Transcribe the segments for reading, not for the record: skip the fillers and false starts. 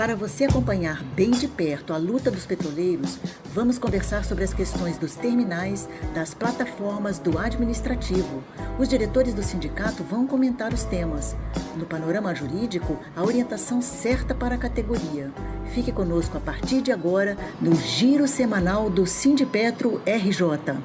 Para você acompanhar bem de perto a luta dos petroleiros, vamos conversar sobre as questões dos terminais, das plataformas, do administrativo. Os diretores do sindicato vão comentar os temas. No panorama jurídico, a orientação certa para a categoria. Fique conosco a partir de agora no Giro Semanal do Sindipetro RJ.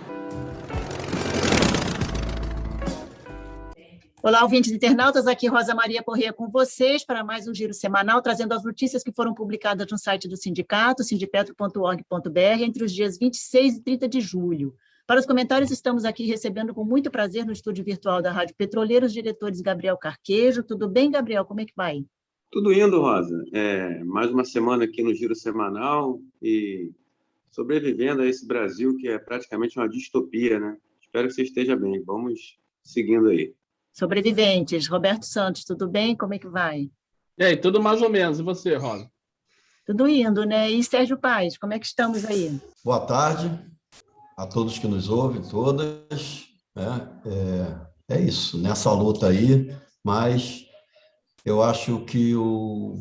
Olá, ouvintes internautas, aqui Rosa Maria Corrêa com vocês para mais um Giro Semanal, trazendo as notícias que foram publicadas no site do sindicato, sindipetro.org.br, entre os dias 26 e 30 de julho. Para os comentários, estamos aqui recebendo com muito prazer no estúdio virtual da Rádio Petroleira os diretores Gabriel Carquejo. Tudo bem, Gabriel? Como é que vai? Tudo indo, Rosa. Mais uma semana aqui no Giro Semanal e sobrevivendo a esse Brasil que é praticamente uma distopia, né? Espero que você esteja bem. Vamos seguindo aí. Sobreviventes. Roberto Santos, tudo bem? Como é que vai? E aí, tudo mais ou menos. E você, Rosa? Tudo indo, né? E Sérgio Paes, como é que estamos aí? Boa tarde a todos que nos ouvem, todas. É isso, nessa luta aí, mas eu acho que o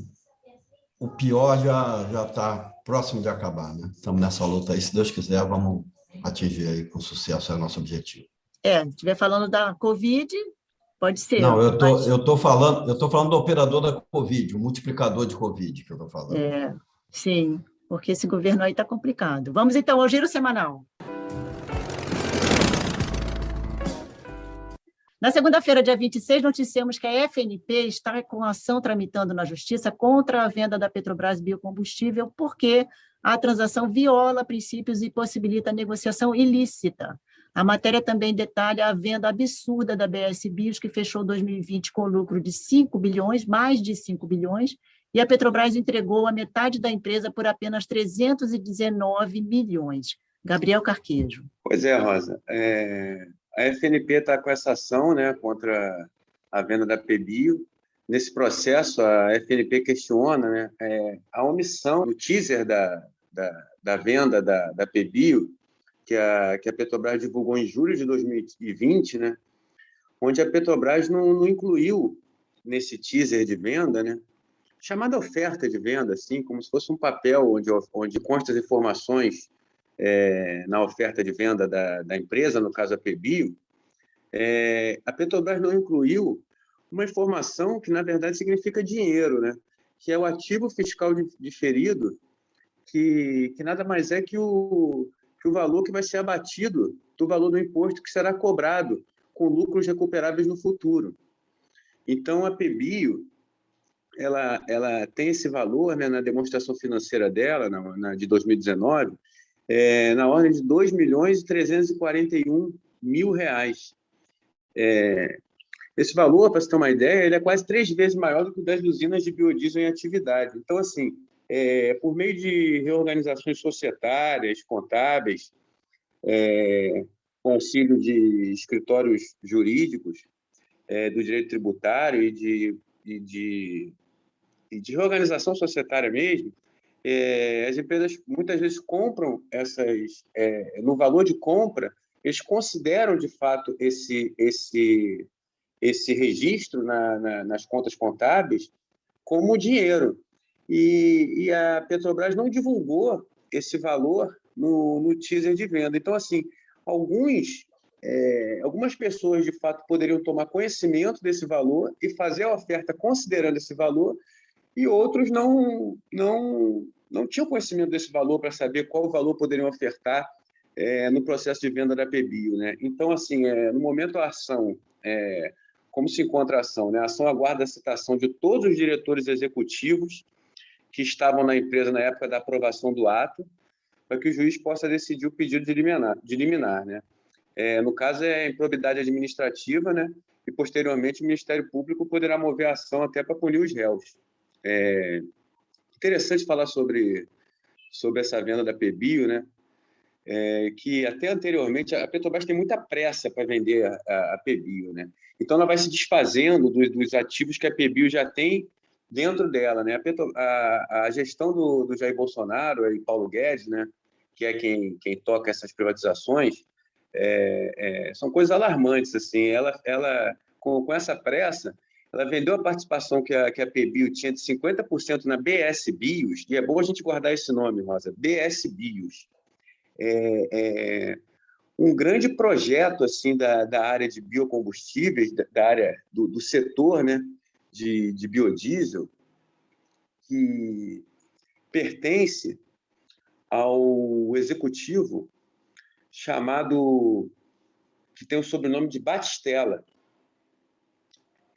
pior já está próximo de acabar, né? Estamos nessa luta aí, se Deus quiser, vamos atingir aí com sucesso, é o nosso objetivo. Se estiver falando da Covid, pode ser. Não, eu tô falando do operador da Covid, o multiplicador de Covid que eu estou falando. Sim, porque esse governo aí está complicado. Vamos então ao Giro Semanal. Na segunda-feira, dia 26, noticiamos que a FNP está com ação tramitando na Justiça contra a venda da Petrobras Biocombustível, porque a transação viola princípios e possibilita negociação ilícita. A matéria também detalha a venda absurda da BS Bios, que fechou 2020 com lucro de 5 bilhões, mais de 5 bilhões, e a Petrobras entregou a metade da empresa por apenas 319 milhões. Gabriel Carquejo. Pois é, Rosa. A FNP está com essa ação, né, contra a venda da PBio. Nesse processo, a FNP questiona, né, a omissão do teaser da venda da PBio, que a Petrobras divulgou em julho de 2020, né, onde a Petrobras não incluiu nesse teaser de venda, né, chamada oferta de venda, assim, como se fosse um papel onde constam as informações na oferta de venda da empresa, no caso a PBio. A Petrobras não incluiu uma informação que, na verdade, significa dinheiro, né, que é o ativo fiscal diferido, que nada mais é que o valor que vai ser abatido do valor do imposto que será cobrado com lucros recuperáveis no futuro. Então, a PBio, ela tem esse valor, né, na demonstração financeira dela, de 2019, na ordem de R$ 2.341.000. Esse valor, para você ter uma ideia, ele é quase 3 vezes maior do que o das usinas de biodiesel em atividade. Então, assim, por meio de reorganizações societárias, contábeis, com auxílio de escritórios jurídicos, do direito tributário e de reorganização societária mesmo, as empresas muitas vezes compram no valor de compra, eles consideram de fato esse registro nas contas contábeis como dinheiro. E a Petrobras não divulgou esse valor no teaser de venda. Então, assim, algumas pessoas, de fato, poderiam tomar conhecimento desse valor e fazer a oferta considerando esse valor, e outros não tinham conhecimento desse valor para saber qual valor poderiam ofertar no processo de venda da PBio, né? Então, assim, no momento a ação, como se encontra a ação, né? A ação aguarda a citação de todos os diretores executivos que estavam na empresa na época da aprovação do ato, para que o juiz possa decidir o pedido de liminar, né? No caso, é improbidade administrativa, né? E, posteriormente, o Ministério Público poderá mover a ação até para punir os réus. Interessante falar sobre essa venda da PBio, né? Que até anteriormente a Petrobras tem muita pressa para vender a PBio, né? Então ela vai se desfazendo dos ativos que a PBio já tem dentro dela, né? A gestão do Jair Bolsonaro e Paulo Guedes, né, que é quem toca essas privatizações, são coisas alarmantes, assim. Ela com essa pressa, ela vendeu a participação que a PBio tinha de 50% na BS Bios, e é bom a gente guardar esse nome, Rosa, BS Bios. Um grande projeto assim da área de biocombustíveis, da área do setor, né, de biodiesel, que pertence ao executivo que tem o sobrenome de Batistella,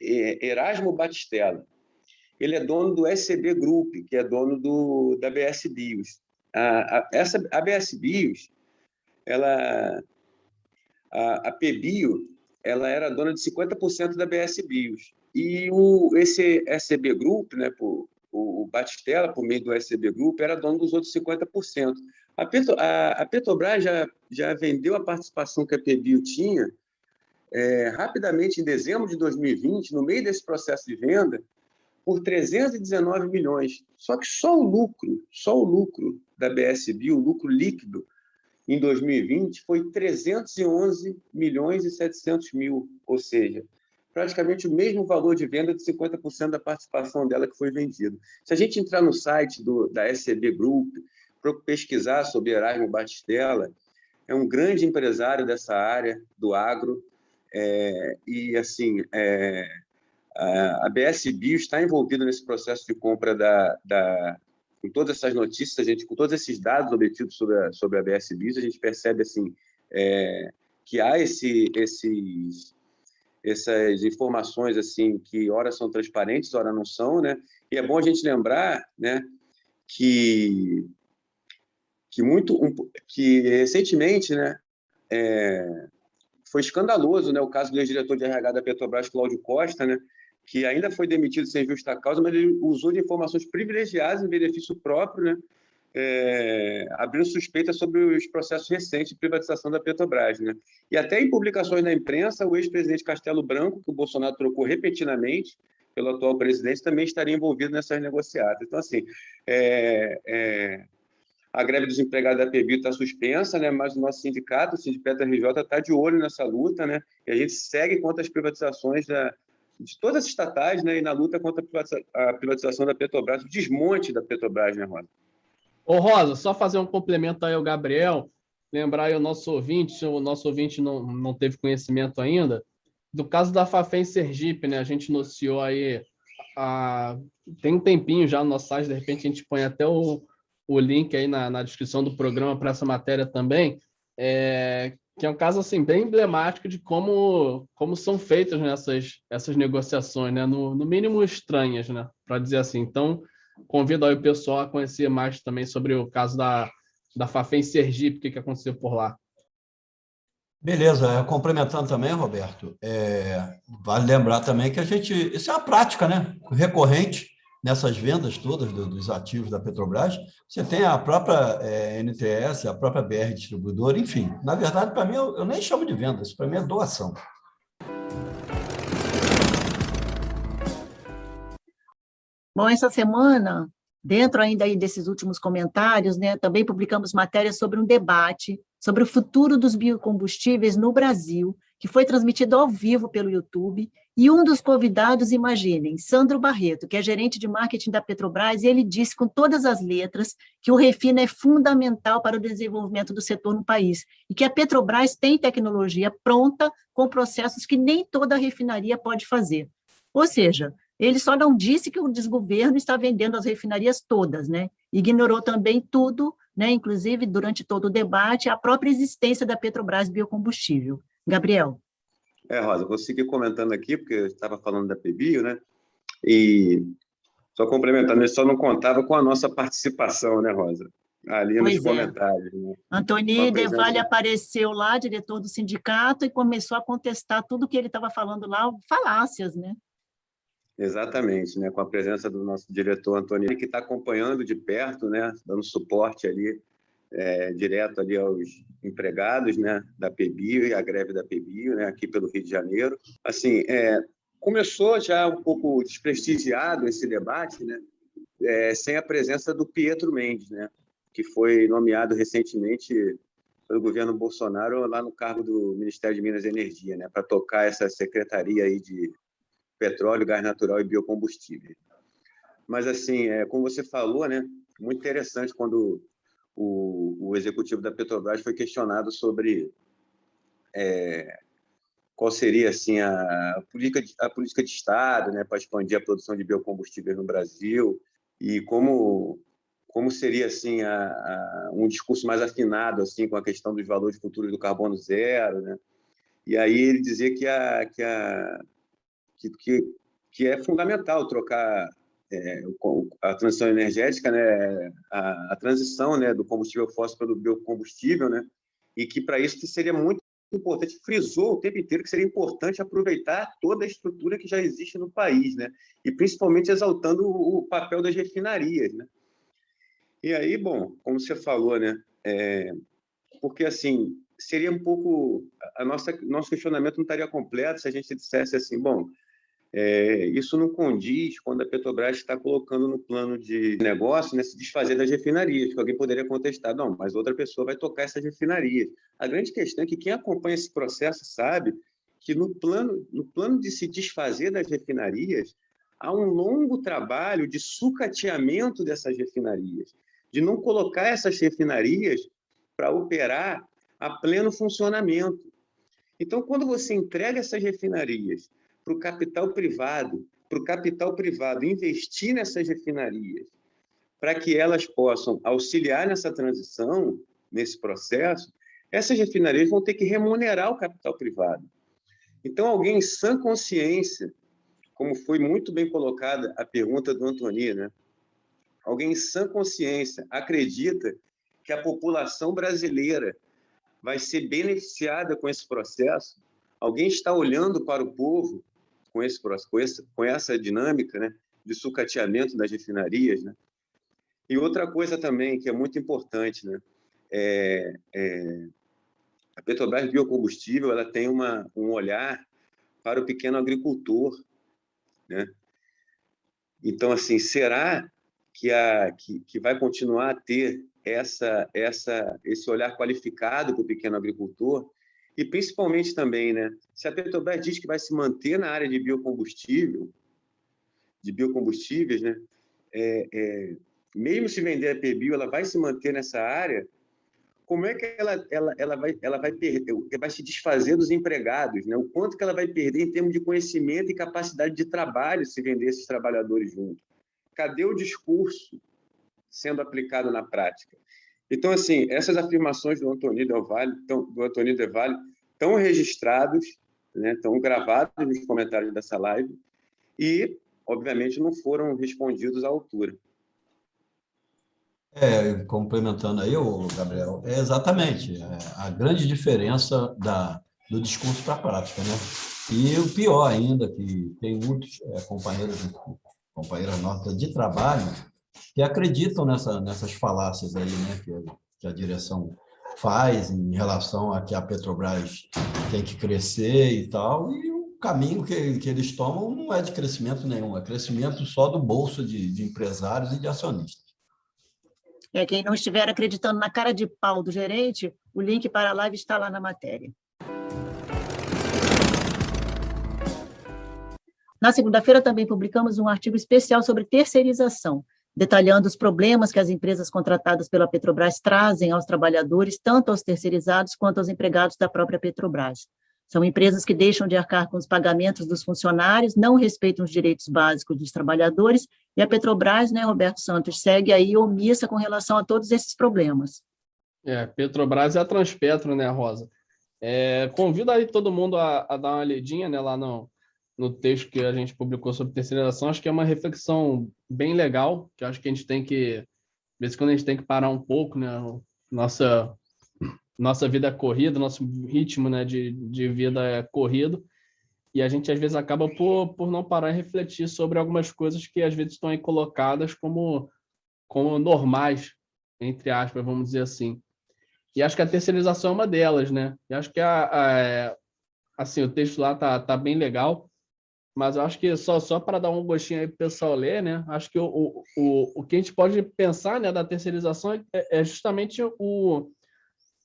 Erasmo Batistella. Ele é dono do SCB Group, que é dono da BS Bios. A BS Bios, a PBio, ela era dona de 50% da BS Bios. E esse SCB Group, né, o Batistella, por meio do SCB Group, era dono dos outros 50%. A Petrobras já vendeu a participação que a PBio tinha rapidamente, em dezembro de 2020, no meio desse processo de venda, por 319 milhões. Só que só o lucro da BS Bio, o lucro líquido, em 2020, foi 311 milhões e 700 mil, ou seja, praticamente o mesmo valor de venda de 50% da participação dela que foi vendido. Se a gente entrar no site da SCB Group, para pesquisar sobre Erasmo Batistella, é um grande empresário dessa área do agro, e assim, a BS Bio está envolvida nesse processo de compra com todas essas notícias, com todos esses dados obtidos sobre a BS Bio, a gente percebe assim, que há essas informações assim, que ora são transparentes, ora não são, né? E é bom a gente lembrar, né, que recentemente, né, foi escandaloso, né, o caso do ex-diretor de RH da Petrobras, Cláudio Costa, né, que ainda foi demitido sem justa causa, mas ele usou de informações privilegiadas em benefício próprio, né, abrindo suspeitas sobre os processos recentes de privatização da Petrobras, né? E até em publicações na imprensa, o ex-presidente Castelo Branco, que o Bolsonaro trocou repentinamente pelo atual presidente, também estaria envolvido nessas negociatas. Então, assim, a greve dos empregados da PBio está suspensa, né? Mas o nosso sindicato, o Sindipetra RJ, está de olho nessa luta, né? E a gente segue contra as privatizações de todas as estatais, né? E na luta contra a privatização da Petrobras, o desmonte da Petrobras, né, Rosa? Ô, Rosa, só fazer um complemento aí ao Gabriel, lembrar aí o nosso ouvinte não teve conhecimento ainda, do caso da Fafem Sergipe, né? A gente noticiou aí, tem um tempinho já no nosso site, de repente a gente põe até o link aí na descrição do programa para essa matéria também, que é um caso assim, bem emblemático de como são feitas, né, essas negociações, né? No mínimo estranhas, né? Para dizer assim. Então, convido aí o pessoal a conhecer mais também sobre o caso da Fafem Sergipe, o que aconteceu por lá. Beleza, complementando também, Roberto, vale lembrar também que isso é uma prática, né, recorrente nessas vendas todas dos ativos da Petrobras. Você tem a própria NTS, a própria BR Distribuidora, enfim. Na verdade, para mim, eu nem chamo de venda, isso para mim é doação. Bom, essa semana, dentro ainda aí desses últimos comentários, né, também publicamos matérias sobre um debate sobre o futuro dos biocombustíveis no Brasil, que foi transmitido ao vivo pelo YouTube, e um dos convidados, imaginem, Sandro Barreto, que é gerente de marketing da Petrobras, e ele disse com todas as letras que o refino é fundamental para o desenvolvimento do setor no país, e que a Petrobras tem tecnologia pronta com processos que nem toda refinaria pode fazer. Ou seja, ele só não disse que o desgoverno está vendendo as refinarias todas, né? Ignorou também tudo, né? Inclusive, durante todo o debate, a própria existência da Petrobras Biocombustível. Gabriel. Rosa, vou seguir comentando aqui, porque eu estava falando da PBio, né? E só complementando, ele só não contava com a nossa participação, né, Rosa? Ali nos comentários. Né? Antoni Devalle apareceu lá, diretor do sindicato, e começou a contestar tudo que ele estava falando lá, falácias, né? Exatamente, né? Com a presença do nosso diretor Antônio, que está acompanhando de perto, né? Dando suporte ali, direto ali aos empregados, né? Da PBio e a greve da PBio, né? Aqui pelo Rio de Janeiro. Assim, começou já um pouco desprestigiado esse debate, né? Sem a presença do Pietro Mendes, né? Que foi nomeado recentemente pelo governo Bolsonaro lá no cargo do Ministério de Minas e Energia, né? Para tocar essa secretaria aí petróleo, gás natural e biocombustíveis. Mas, assim, como você falou, né, muito interessante quando o executivo da Petrobras foi questionado sobre qual seria assim, a política de Estado, né, para expandir a produção de biocombustíveis no Brasil e como seria assim, um discurso mais afinado assim, com a questão dos valores futuros do carbono zero. Né? E aí ele dizia que é fundamental trocar a transição energética, né, a transição, né, do combustível fóssil para o biocombustível, né, e que para isso seria muito importante, frisou o tempo inteiro que seria importante aproveitar toda a estrutura que já existe no país, né, e principalmente exaltando o papel das refinarias, né. E aí, bom, como você falou, né, porque assim seria um pouco nosso questionamento não estaria completo se a gente dissesse assim, bom, isso não condiz quando a Petrobras está colocando no plano de negócio, né, se desfazer das refinarias, que alguém poderia contestar, não, mas outra pessoa vai tocar essas refinarias. A grande questão é que quem acompanha esse processo sabe que no plano de se desfazer das refinarias, há um longo trabalho de sucateamento dessas refinarias, de não colocar essas refinarias para operar a pleno funcionamento. Então, quando você entrega essas refinarias para o capital privado investir nessas refinarias, para que elas possam auxiliar nessa transição, nesse processo, essas refinarias vão ter que remunerar o capital privado. Então, alguém em sã consciência, como foi muito bem colocada a pergunta do Antoni, né? Alguém em sã consciência acredita que a população brasileira vai ser beneficiada com esse processo? Alguém está olhando para o povo com essa dinâmica, né, de sucateamento das refinarias, né? E outra coisa também que é muito importante, né, a Petrobras Biocombustível ela tem um olhar para o pequeno agricultor, né? Então, assim, será que vai continuar a ter esse olhar qualificado para o pequeno agricultor? E, principalmente também, né, se a Petrobras diz que vai se manter na área de biocombustíveis, né, mesmo se vender a PBio, ela vai se manter nessa área, como é que ela vai perder, vai se desfazer dos empregados, né? O quanto que ela vai perder em termos de conhecimento e capacidade de trabalho se vender esses trabalhadores juntos? Cadê o discurso sendo aplicado na prática? Então, assim, essas afirmações do Antoni Del Valle estão registrados, né, estão gravados nos comentários dessa live e, obviamente, não foram respondidos à altura. Complementando aí, Gabriel, exatamente a grande diferença do discurso para a prática, né? E o pior ainda, que tem muitos companheiras nossas de trabalho que acreditam nessas falácias aí, né, que a direção faz em relação a que a Petrobras tem que crescer e tal, e o caminho que eles tomam não é de crescimento nenhum, é crescimento só do bolso de empresários e de acionistas. Quem não estiver acreditando na cara de pau do gerente, o link para a live está lá na matéria. Na segunda-feira, também publicamos um artigo especial sobre terceirização, detalhando os problemas que as empresas contratadas pela Petrobras trazem aos trabalhadores, tanto aos terceirizados quanto aos empregados da própria Petrobras. São empresas que deixam de arcar com os pagamentos dos funcionários, não respeitam os direitos básicos dos trabalhadores, e a Petrobras, né, Roberto Santos, segue aí omissa com relação a todos esses problemas. Petrobras é a Transpetro, né, Rosa? Convido aí todo mundo a dar uma olhadinha, né, lá no texto que a gente publicou sobre terceirização. Acho que é uma reflexão bem legal, que acho que a gente tem que, de vez em quando a gente tem que parar um pouco, né, nossa vida é corrida, nosso ritmo, né, de vida é corrido, e a gente às vezes acaba por não parar e refletir sobre algumas coisas que às vezes estão aí colocadas como normais, entre aspas, vamos dizer assim. E acho que a terceirização é uma delas, né? E acho que assim, o texto lá tá bem legal, mas eu acho que só para dar um gostinho aí para o pessoal ler, né? Acho que o que a gente pode pensar, né, da terceirização é justamente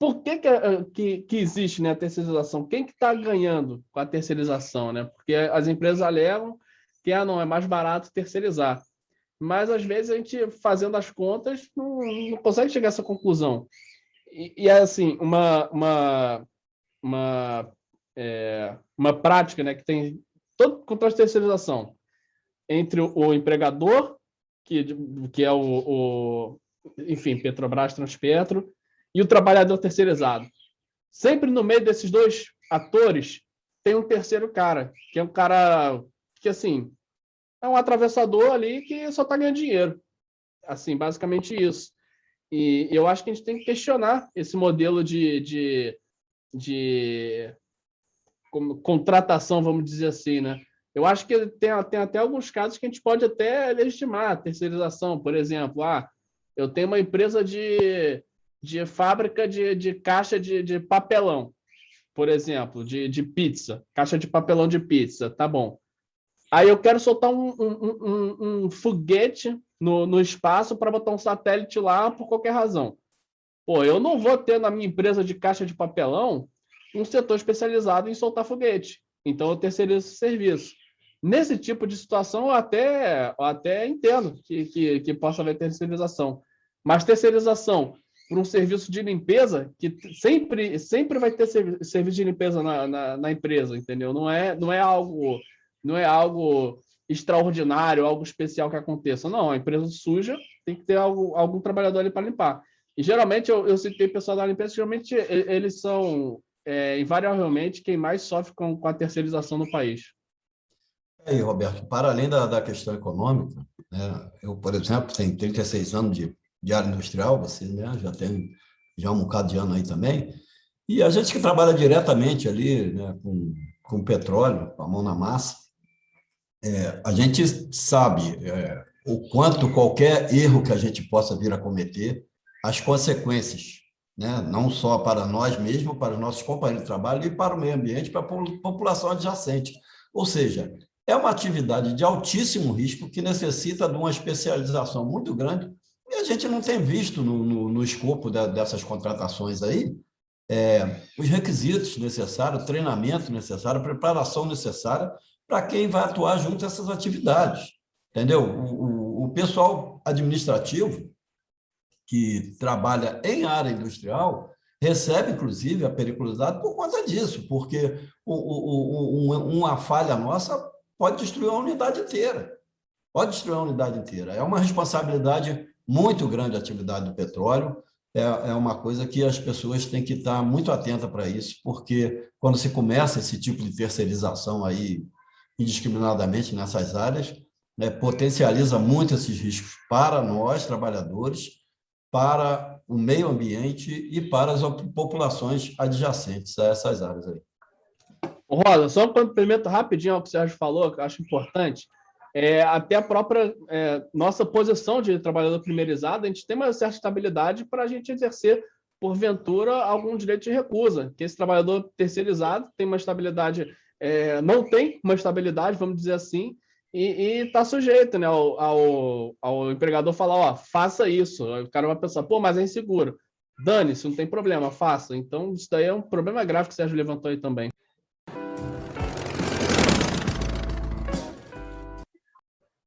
por que existe, né, a terceirização? Quem que está ganhando com a terceirização, né? Porque as empresas alegam que não é mais barato terceirizar. Mas, às vezes, a gente, fazendo as contas, não consegue chegar a essa conclusão. E é assim, uma prática, né, que tem todo contra a terceirização entre o empregador, que é enfim, Petrobras, Transpetro, e o trabalhador terceirizado. Sempre no meio desses dois atores tem um terceiro cara, que é um cara que, assim, é um atravessador ali que só está ganhando dinheiro. Assim, basicamente isso. E eu acho que a gente tem que questionar esse modelo de contratação, vamos dizer assim, né? Eu acho que tem até alguns casos que a gente pode até legitimar a terceirização. Por exemplo, eu tenho uma empresa de fábrica de caixa de papelão, por exemplo, de pizza, caixa de papelão de pizza, tá bom. Aí eu quero soltar um foguete no espaço para botar um satélite lá por qualquer razão. Pô, eu não vou ter na minha empresa de caixa de papelão um setor especializado em soltar foguete. Então, eu terceirizo esse serviço. Nesse tipo de situação, eu até entendo que possa haver terceirização. Mas terceirização por um serviço de limpeza, que sempre vai ter serviço de limpeza na empresa, entendeu? Não é algo extraordinário, algo especial que aconteça. Não, a empresa suja tem que ter algum trabalhador ali para limpar. E, geralmente, eu citei pessoal da limpeza, geralmente eles são, invariavelmente, quem mais sofre com a terceirização no país. E aí, Roberto, para além da questão econômica, né, eu, por exemplo, tenho 36 anos de área industrial, você, né, já tem um bocado de ano aí também, e a gente que trabalha diretamente ali, né, com petróleo, com a mão na massa, a gente sabe o quanto qualquer erro que a gente possa vir a cometer, as consequências, né, não só para nós mesmos, para os nossos companheiros de trabalho e para o meio ambiente, para a população adjacente. Ou seja, é uma atividade de altíssimo risco que necessita de uma especialização muito grande e a gente não tem visto no escopo dessas contratações aí os requisitos necessários, treinamento necessário, preparação necessária para quem vai atuar junto a essas atividades, entendeu? O pessoal administrativo que trabalha em área industrial recebe, inclusive, a periculosidade por conta disso, porque uma falha nossa pode destruir a unidade inteira. Pode destruir a unidade inteira. É uma responsabilidade muito grande a atividade do petróleo, é uma coisa que as pessoas têm que estar muito atentas para isso, porque quando se começa esse tipo de terceirização aí, indiscriminadamente nessas áreas, potencializa muito esses riscos para nós, trabalhadores, para o meio ambiente e para as populações adjacentes a essas áreas aí. Rosa, só um complemento rapidinho ao que o Sérgio falou, que eu acho importante. Até a própria nossa posição de trabalhador primeirizado, a gente tem uma certa estabilidade para a gente exercer, porventura, algum direito de recusa, que esse trabalhador terceirizado tem uma estabilidade, não tem uma estabilidade, vamos dizer assim, e está sujeito, né, ao empregador falar, faça isso. Aí o cara vai pensar, pô, mas é inseguro. Dane-se, não tem problema, faça. Então, isso daí é um problema grave que o Sérgio levantou aí também.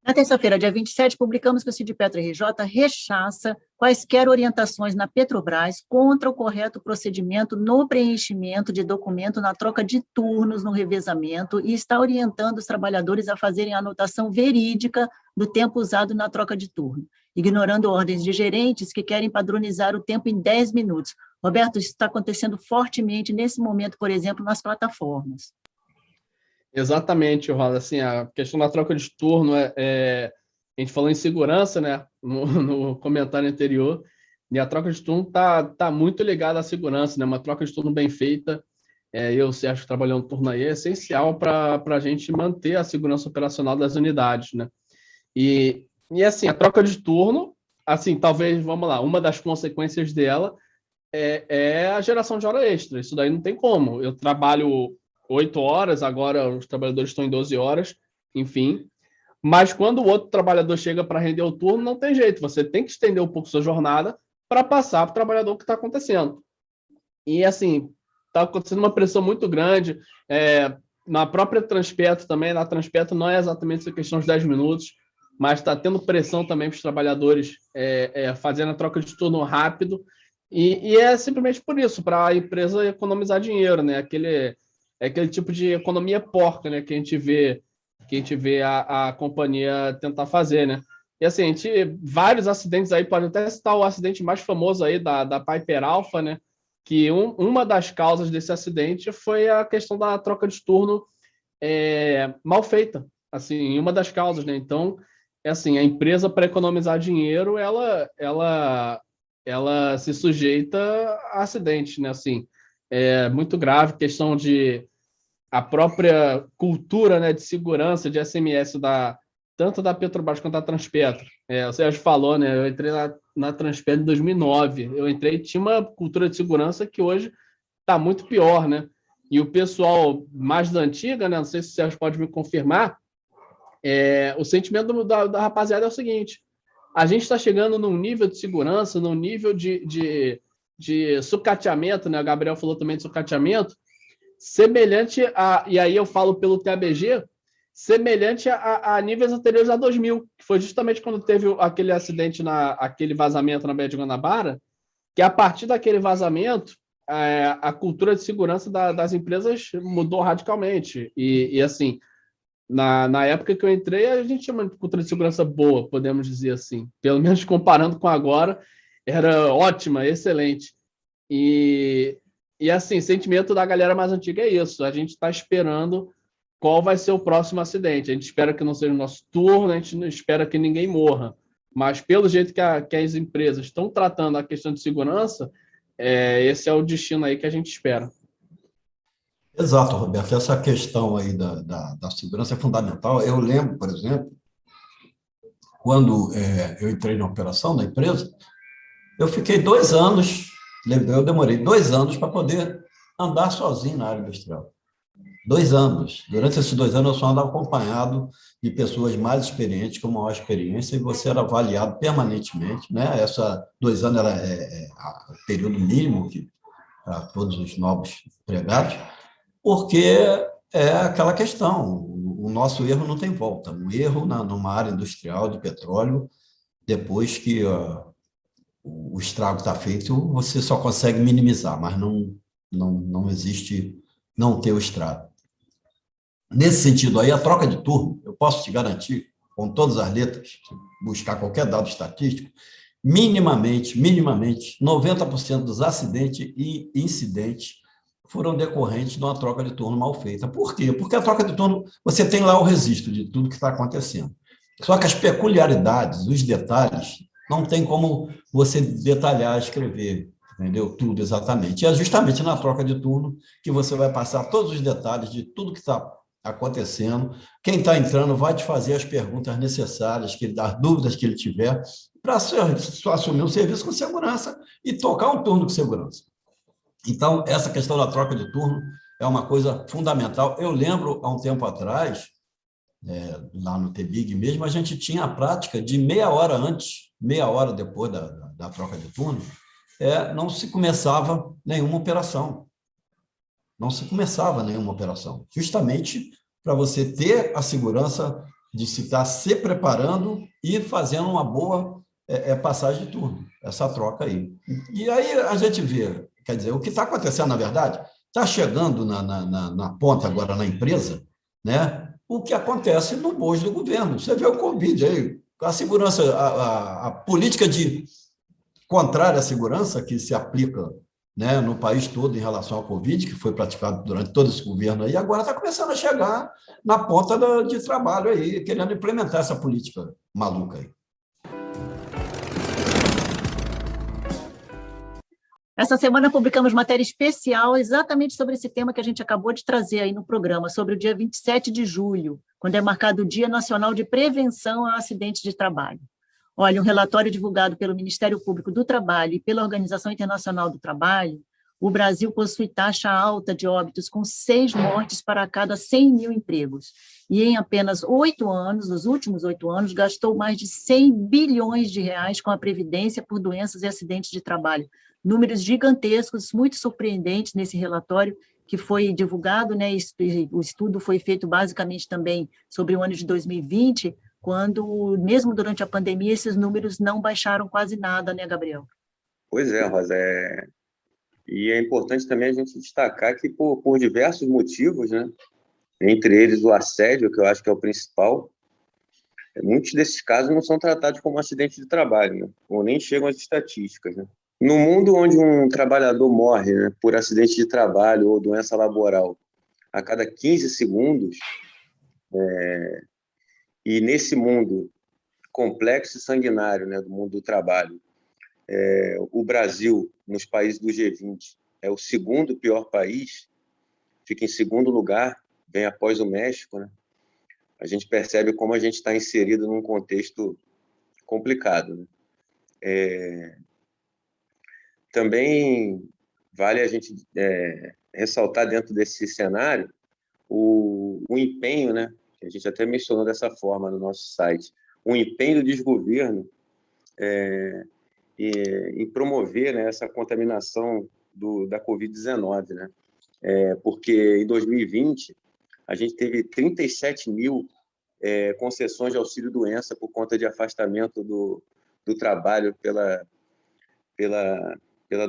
Na terça-feira, dia 27, publicamos que o Sindipetro RJ rechaça quaisquer orientações na Petrobras contra o correto procedimento no preenchimento de documento na troca de turnos no revezamento e está orientando os trabalhadores a fazerem a anotação verídica do tempo usado na troca de turno, ignorando ordens de gerentes que querem padronizar o tempo em 10 minutos. Roberto, isso está acontecendo fortemente nesse momento, por exemplo, nas plataformas. Exatamente, Rosa. Assim, a questão da troca de turno a gente falou em segurança, né, no comentário anterior, e a troca de turno tá muito ligada à segurança, né? Uma troca de turno bem feita, eu, Sérgio, trabalhando no turno aí, é essencial para a gente manter a segurança operacional das unidades, né? E assim, a troca de turno, assim, talvez, vamos lá, uma das consequências dela é a geração de hora extra. Isso daí não tem como. Eu trabalho 8 horas, agora os trabalhadores estão em 12 horas, enfim. Mas quando o outro trabalhador chega para render o turno, não tem jeito. Você tem que estender um pouco sua jornada para passar para o trabalhador o que está acontecendo. E, assim, está acontecendo uma pressão muito grande. Na própria Transpetro também, na Transpetro não é exatamente essa questão dos 10 minutos, mas está tendo pressão também para os trabalhadores fazendo a troca de turno rápido. E é simplesmente por isso, para a empresa economizar dinheiro, né? Aquele tipo de economia porca, né? Que a gente vê a companhia tentar fazer, né? E assim, vários acidentes aí, pode até citar o acidente mais famoso aí da Piper Alpha, né? Que uma das causas desse acidente foi a questão da troca de turno mal feita, assim, uma das causas, né? Então, assim, a empresa, para economizar dinheiro, ela se sujeita a acidentes, né? Assim, é muito grave, questão de a própria cultura, né, de segurança de SMS tanto da Petrobras quanto da Transpetro. Você já falou, né? Eu entrei na Transpetro em 2009. Eu entrei, tinha uma cultura de segurança que hoje está muito pior, né? E o pessoal mais da antiga, né? Não sei se o Sérgio pode me confirmar, o sentimento da rapaziada é o seguinte: a gente está chegando num nível de segurança, num nível de sucateamento, né? O Gabriel falou também de sucateamento, semelhante e aí eu falo pelo TABG, semelhante a níveis anteriores a 2000, que foi justamente quando teve aquele acidente, aquele vazamento na Baía de Guanabara, que a partir daquele vazamento, a cultura de segurança das empresas mudou radicalmente. E assim, na época que eu entrei, a gente tinha uma cultura de segurança boa, podemos dizer assim. Pelo menos comparando com agora, era ótima, excelente. E assim, sentimento da galera mais antiga é isso. A gente está esperando qual vai ser o próximo acidente. A gente espera que não seja o nosso turno, a gente não espera que ninguém morra. Mas pelo jeito que as empresas estão tratando a questão de segurança, esse é o destino aí que a gente espera. Exato, Roberto. Essa questão aí da segurança é fundamental. Eu lembro, por exemplo, quando eu entrei na operação da empresa, eu fiquei 2 anos, eu demorei 2 anos para poder andar sozinho na área industrial. 2 anos. Durante esses 2 anos, eu só andava acompanhado de pessoas mais experientes, com maior experiência, e você era avaliado permanentemente, né? 2 anos era o período mínimo para todos os novos empregados, porque é aquela questão, o nosso erro não tem volta. Um erro numa área industrial de petróleo, depois que o estrago está feito, você só consegue minimizar, mas não existe não ter o estrago. Nesse sentido aí, a troca de turno, eu posso te garantir, com todas as letras, buscar qualquer dado estatístico, minimamente, 90% dos acidentes e incidentes foram decorrentes de uma troca de turno mal feita. Por quê? Porque a troca de turno, você tem lá o registro de tudo que está acontecendo. Só que as peculiaridades, os detalhes, não tem como você detalhar, escrever, entendeu? Tudo exatamente. E é justamente na troca de turno que você vai passar todos os detalhes de tudo que está acontecendo. Quem está entrando vai te fazer as perguntas necessárias, as dúvidas que ele tiver, para assumir um serviço com segurança e tocar um turno com segurança. Então, essa questão da troca de turno é uma coisa fundamental. Eu lembro, há um tempo atrás, lá no TBIG mesmo, a gente tinha a prática de meia hora antes, meia hora depois da troca de turno, não se começava nenhuma operação. Não se começava nenhuma operação, justamente para você ter a segurança de se estar se preparando e fazendo uma boa passagem de turno, essa troca aí. E aí a gente vê, quer dizer, o que está acontecendo, na verdade, está chegando na ponta agora na empresa, né? O que acontece no bojo do governo. Você vê o Covid aí, a segurança, a política contrária à segurança que se aplica, né, no país todo em relação ao Covid, que foi praticado durante todo esse governo aí, agora está começando a chegar na ponta de trabalho aí, querendo implementar essa política maluca aí. Essa semana publicamos matéria especial exatamente sobre esse tema que a gente acabou de trazer aí no programa, sobre o dia 27 de julho, quando é marcado o Dia Nacional de Prevenção a Acidentes de Trabalho. Olha, um relatório divulgado pelo Ministério Público do Trabalho e pela Organização Internacional do Trabalho, o Brasil possui taxa alta de óbitos, com 6 mortes para cada 100 mil empregos. E em apenas 8 anos, nos últimos 8 anos, gastou mais de 100 bilhões de reais com a previdência por doenças e acidentes de trabalho. números gigantescos, muito surpreendentes nesse relatório que foi divulgado, né? O estudo foi feito basicamente também sobre o ano de 2020, quando, mesmo durante a pandemia, esses números não baixaram quase nada, né, Gabriel? Pois é, Rosa. E é importante também a gente destacar que, por diversos motivos, né? Entre eles o assédio, que eu acho que é o principal, muitos desses casos não são tratados como acidente de trabalho, né? Ou nem chegam às estatísticas, né? No mundo onde um trabalhador morre, né, por acidente de trabalho ou doença laboral a cada 15 segundos, e nesse mundo complexo e sanguinário, né, do mundo do trabalho, o Brasil, nos países do G20, é o segundo pior país, fica em segundo lugar, vem após o México, né? A gente percebe como a gente está inserido num contexto complicado, né? Também vale a gente ressaltar dentro desse cenário o empenho, né? Que a gente até mencionou dessa forma no nosso site, o empenho do desgoverno em promover, né, essa contaminação da Covid-19, né? Porque em 2020 a gente teve 37 mil concessões de auxílio-doença por conta de afastamento do trabalho pela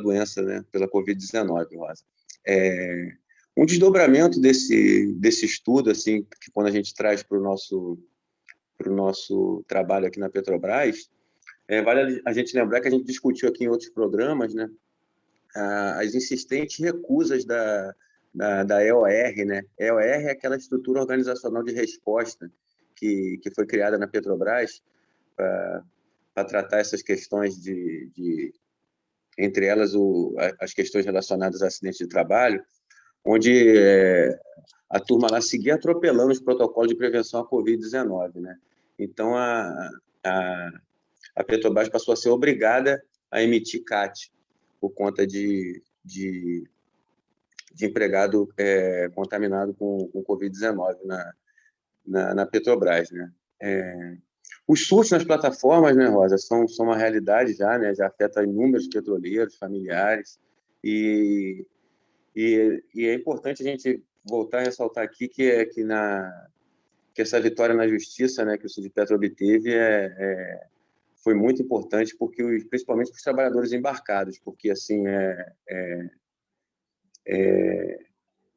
doença, né, pela Covid-19, Rosa. Um desdobramento desse estudo, assim, que quando a gente traz para o nosso trabalho aqui na Petrobras, vale a gente lembrar que a gente discutiu aqui em outros programas, né, as insistentes recusas da EOR, né? EOR é aquela estrutura organizacional de resposta que foi criada na Petrobras para tratar essas questões entre elas as questões relacionadas a acidentes de trabalho, onde a turma lá seguia atropelando os protocolos de prevenção à Covid-19, né? Então, a Petrobras passou a ser obrigada a emitir CAT por conta de empregado contaminado com Covid-19 na Petrobras, né? Os surtos nas plataformas, né, Rosa, são uma realidade já, né? Já afeta inúmeros petroleiros, familiares, e é importante a gente voltar a ressaltar aqui que essa vitória na justiça, né, que o Sindipetro obteve foi muito importante, porque principalmente para os trabalhadores embarcados, porque assim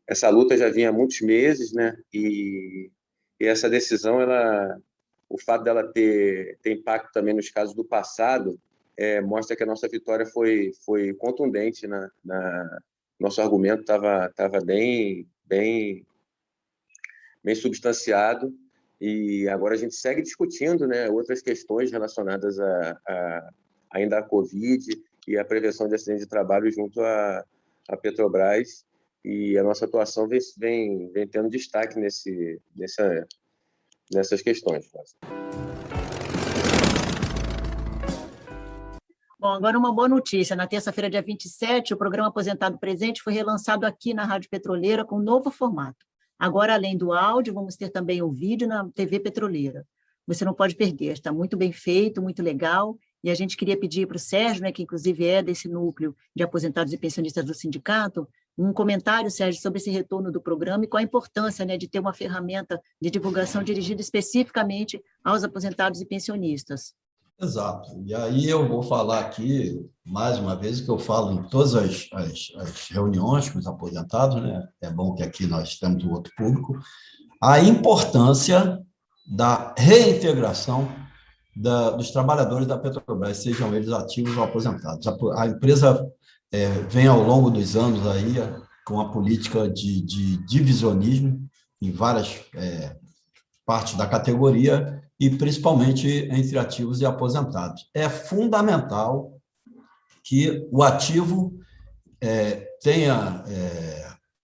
essa luta já vinha há muitos meses, né, e essa decisão, o fato dela ter impacto também nos casos do passado, mostra que a nossa vitória foi contundente, nosso argumento estava bem substanciado, e agora a gente segue discutindo, né, outras questões relacionadas ainda à Covid e à prevenção de acidentes de trabalho junto à Petrobras, e a nossa atuação vem tendo destaque nessas questões. Bom, agora uma boa notícia. Na terça-feira, dia 27, o programa Aposentado Presente foi relançado aqui na Rádio Petroleira com um novo formato. Agora, além do áudio, vamos ter também o vídeo na TV Petroleira. Você não pode perder, está muito bem feito, muito legal, e a gente queria pedir para o Sérgio, né, que inclusive é desse núcleo de aposentados e pensionistas do sindicato, um comentário, Sérgio, sobre esse retorno do programa e qual a importância, né, de ter uma ferramenta de divulgação dirigida especificamente aos aposentados e pensionistas. Exato. E aí eu vou falar aqui, mais uma vez, que eu falo em todas as reuniões com os aposentados, né? É bom que aqui nós temos o outro público, a importância da reintegração dos trabalhadores da Petrobras, sejam eles ativos ou aposentados. A empresa vem ao longo dos anos aí com a política de divisionismo em várias partes da categoria, e principalmente entre ativos e aposentados. É fundamental que o ativo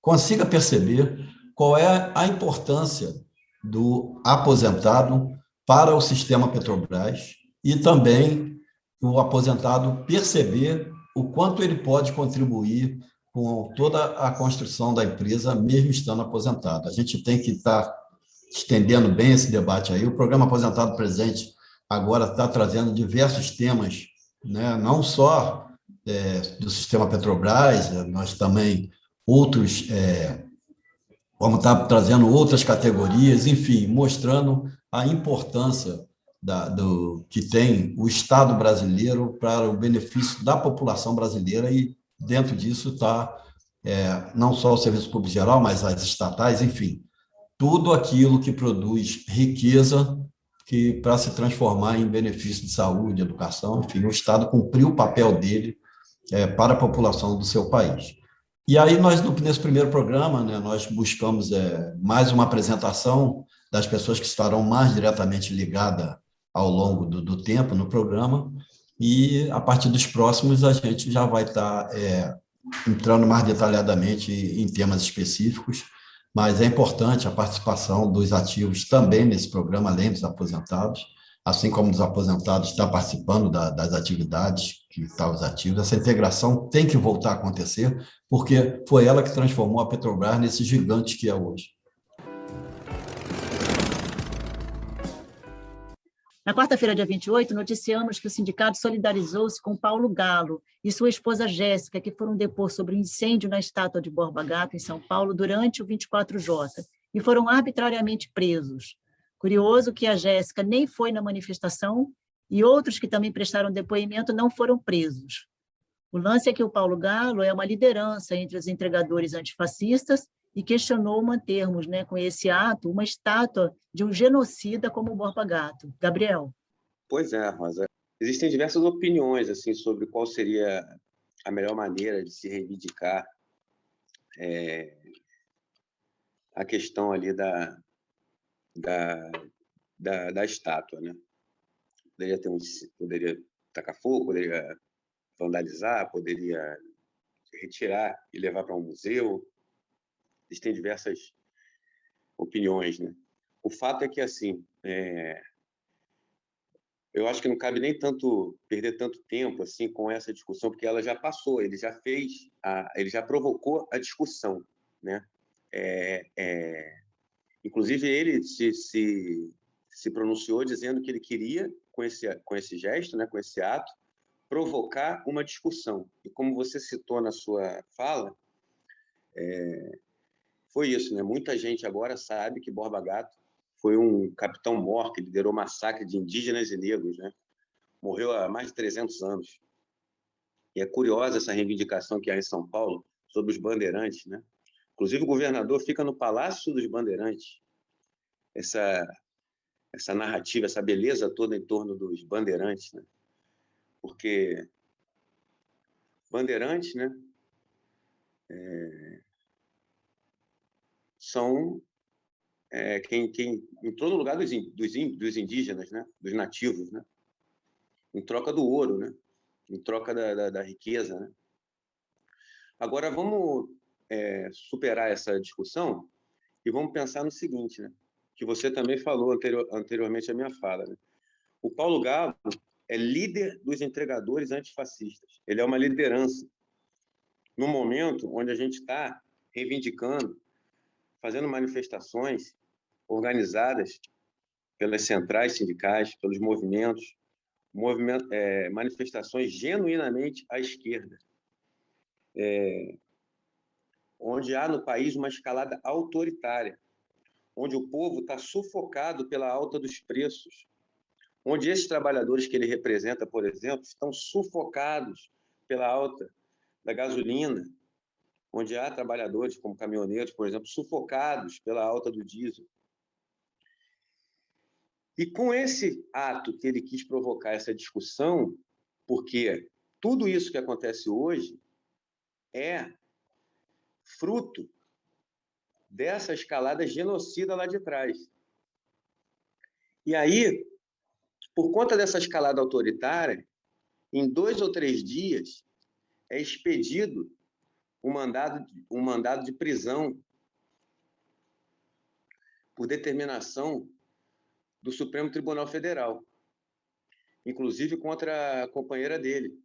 consiga perceber qual é a importância do aposentado para o sistema Petrobras e também o aposentado perceber o quanto ele pode contribuir com toda a construção da empresa, mesmo estando aposentado. A gente tem que estar estendendo bem esse debate aí. O programa Aposentado Presente agora está trazendo diversos temas, né? Não só do sistema Petrobras, nós também outros, vamos estar trazendo outras categorias, enfim, mostrando a importância que tem o Estado brasileiro para o benefício da população brasileira, e dentro disso está não só o serviço público geral, mas as estatais, enfim, tudo aquilo que produz riqueza para se transformar em benefício de saúde, educação, enfim, o Estado cumpriu o papel dele para a população do seu país. E aí nós, nesse primeiro programa, né, nós buscamos mais uma apresentação das pessoas que estarão mais diretamente ligadas ao longo do tempo no programa, e a partir dos próximos a gente já vai estar entrando mais detalhadamente em temas específicos, mas é importante a participação dos ativos também nesse programa, além dos aposentados, assim como os aposentados estão participando das atividades que estão os ativos. Essa integração tem que voltar a acontecer, porque foi ela que transformou a Petrobras nesse gigante que é hoje. Na quarta-feira, dia 28, noticiamos que o sindicato solidarizou-se com Paulo Galo e sua esposa Jéssica, que foram depor sobre o incêndio na estátua de Borba Gato, em São Paulo, durante o 24J, e foram arbitrariamente presos. Curioso que a Jéssica nem foi na manifestação e outros que também prestaram depoimento não foram presos. O lance é que o Paulo Galo é uma liderança entre os entregadores antifascistas e questionou mantermos, né, com esse ato, uma estátua de um genocida como o Borba Gato. Gabriel. Pois é, Rosa. Existem diversas opiniões assim, sobre qual seria a melhor maneira de se reivindicar a questão ali da estátua, né? Poderia tacar fogo, poderia vandalizar, poderia retirar e levar para um museu. Existem diversas opiniões, né? O fato é que, assim, eu acho que não cabe nem tanto perder tanto tempo assim com essa discussão, porque ela já passou, ele já provocou a discussão, né? Inclusive ele se pronunciou dizendo que ele queria, com esse gesto, né, com esse ato, provocar uma discussão. E como você citou na sua fala, foi isso, né? Muita gente agora sabe que Borba Gato foi um capitão-mor que liderou massacre de indígenas e negros, né? Morreu há mais de 300 anos. E é curiosa essa reivindicação que há em São Paulo sobre os bandeirantes, né? Inclusive, o governador fica no Palácio dos Bandeirantes. Essa narrativa, essa beleza toda em torno dos bandeirantes, né? Porque bandeirantes, né, são quem entrou no lugar dos indígenas, né, dos nativos, né, em troca do ouro, né, em troca da riqueza, né. Agora, vamos superar essa discussão e vamos pensar no seguinte, né, que você também falou anteriormente à minha fala, né? O Paulo Galo é líder dos entregadores antifascistas. Ele é uma liderança. No momento onde a gente está reivindicando, fazendo manifestações organizadas pelas centrais sindicais, pelos movimentos, manifestações genuinamente à esquerda, onde há no país uma escalada autoritária, onde o povo está sufocado pela alta dos preços, onde esses trabalhadores que ele representa, por exemplo, estão sufocados pela alta da gasolina, onde há trabalhadores como caminhoneiros, por exemplo, sufocados pela alta do diesel. E com esse ato que ele quis provocar essa discussão, porque tudo isso que acontece hoje é fruto dessa escalada genocida lá de trás. E aí, por conta dessa escalada autoritária, em 2 ou 3 dias, é expedido um mandado de prisão por determinação do Supremo Tribunal Federal, inclusive contra a companheira dele,